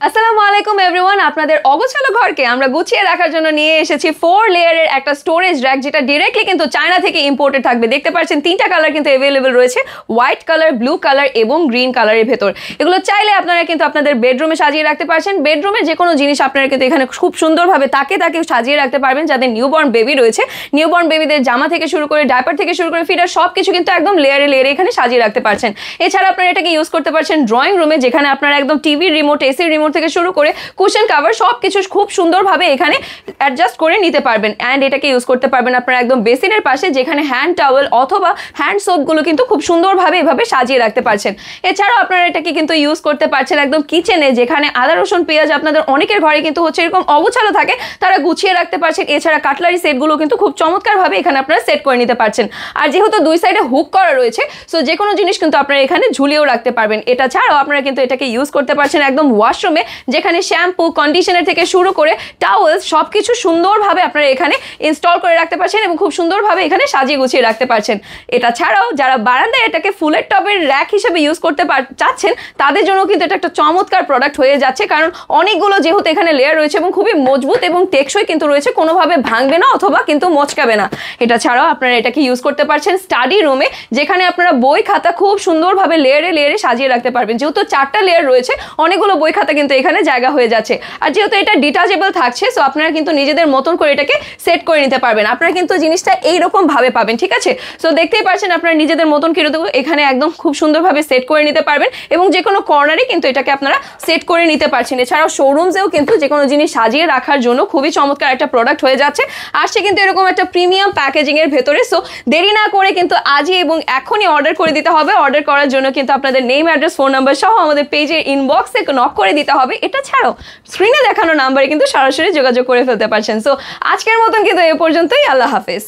আসসালামু আলাইকুম এভরিওয়ান, আপনাদের অগোছালো ঘরকে আমরা গুছিয়ে রাখার জন্য নিয়ে এসেছি 4 লেয়ারের একটা স্টোরেজ র‍্যাক, যেটা ডাইরেক্টলি কিন্তু চায়না থেকে ইম্পোর্টেড থাকবে। দেখতে পাচ্ছেন তিনটা কালার কিন্তু अवेलेबल রয়েছে, হোয়াইট কালার, ব্লু কালার এবং গ্রিন কালারের ভেতর। এগুলো চাইলে আপনারা কিন্তু আপনাদের বেডরুমে সাজিয়ে রাখতে পারছেন। বেডরুমের যে কোনো জিনিস আপনারা কিন্তু এখানে খুব সুন্দরভাবে তাকে সাজিয়ে রাখতে পারবেন। যাদের নিউবর্ন বেবি রয়েছে, নিউবর্ন বেবিদের জামা থেকে শুরু করে ডাইপার থেকে শুরু করে ফিডার সবকিছু কিন্তু একদম লেয়ারে লেয়ারে এখানে সাজিয়ে রাখতে পারছেন। এছাড়া আপনারা এটাকে ইউজ করতে পারছেন ড্রয়িং রুমে, যেখানে আপনারা একদম টিভি রিমোট, এসি রিমোট থেকে শুরু করে কুশন কভার সবকিছু খুব সুন্দরভাবে এখানে অ্যাডজাস্ট করে নিতে পারবেন। অ্যান্ড এটাকে ইউজ করতে পারবেন আপনারা একদম বেসিনের পাশে, যেখানে হ্যান্ড টাওয়েল অথবা হ্যান্ড সোপগুলো কিন্তু খুব সুন্দরভাবে এভাবে সাজিয়ে রাখতে পারছেন। এছাড়াও আপনারা এটাকে কিন্তু ইউজ করতে পারছেন একদম কিচেনে, যেখানে আদা রসুন পেঁয়াজ আপনাদের অনেকের ঘরে কিন্তু হচ্ছে এরকম অগোছালো থাকে, তারা গুছিয়ে রাখতে পারছেন। এছাড়া কাটলারি সেটগুলো কিন্তু খুব চমৎকারভাবে এখানে আপনারা সেট করে নিতে পারছেন। আর যেহেতু দুই সাইডে হুক করা রয়েছে, সো যে কোনো জিনিস কিন্তু আপনারা এখানে ঝুলিয়েও রাখতে পারবেন। এটা ছাড়াও আপনারা কিন্তু এটাকে ইউজ করতে পারছেন একদম ওয়াশরুমে, যেখানে শ্যাম্পু, কন্ডিশনার থেকে শুরু করে টাওয়েলস সবকিছু সুন্দরভাবে আপনারা এখানে ইনস্টল করে রাখতে পারছেন এবং খুব সুন্দরভাবে এখানে সাজিয়ে গুছিয়ে রাখতে পারছেন। এটা ছাড়াও যারা বারান্দায় এটাকে ফুলের টবের র‍্যাক হিসেবে ইউজ করতে চাচ্ছেন, তাদের জন্য কিন্তু এটা একটা চমৎকার প্রোডাক্ট হয়ে যাচ্ছে, কারণ অনেকগুলো যেহেতু এখানে লেয়ার রয়েছে এবং খুবই মজবুত এবং টেকসই কিন্তু রয়েছে, কোনোভাবে ভাঙবে না অথবা কিন্তু মচকাবে না। এটা ছাড়াও আপনারা এটাকে ইউজ করতে পারছেন স্টাডি রুমে, যেখানে আপনারা বই খাতা খুব সুন্দরভাবে লেয়ারে লেয়ারে সাজিয়ে রাখতে পারবেন। যেহেতু 4টা লেয়ার রয়েছে, অনেকগুলো বই খাতা কিন্তু এখানে জায়গা হয়ে যাচ্ছে। আর যেহেতু এটা ডিটাচেবল থাকছে, সো আপনারা কিন্তু নিজেদের মতন করে এটাকে সেট করে নিতে পারবেন। আপনারা কিন্তু জিনিসটা এইরকম ভাবে পাবেন, ঠিক আছে? সো দেখতেই পাচ্ছেন আপনারা নিজেদের মতন করে এখানে একদম খুব সুন্দরভাবে সেট করে নিতে পারবেন এবং যে কোনো কর্নারে কিন্তু এটাকে আপনারা সেট করে নিতে পারছেন। এছাড়াও শোরুমসেও কিন্তু যে কোনো জিনিস সাজিয়ে রাখার জন্য খুবই চমৎকার একটা প্রোডাক্ট হয়ে যাচ্ছে। আসছে কিন্তু এরকম একটা প্রিমিয়াম প্যাকেজিং এর ভেতরে। সো দেরি না করে কিন্তু আজই এবং এখনই অর্ডার করে দিতে হবে। অর্ডার করার জন্য কিন্তু আপনাদের নেম, অ্যাড্রেস, ফোন নাম্বার সহ আমাদের পেজের ইনবক্সে নক করে দিতে হবে। এটা ছাড়াও স্ক্রিনে দেখানো নাম্বারে কিন্তু সরাসরি যোগাযোগ করে ফেলতে পারছেন। সো আজকের মতন কিন্তু এ পর্যন্তই। আল্লাহ হাফেজ।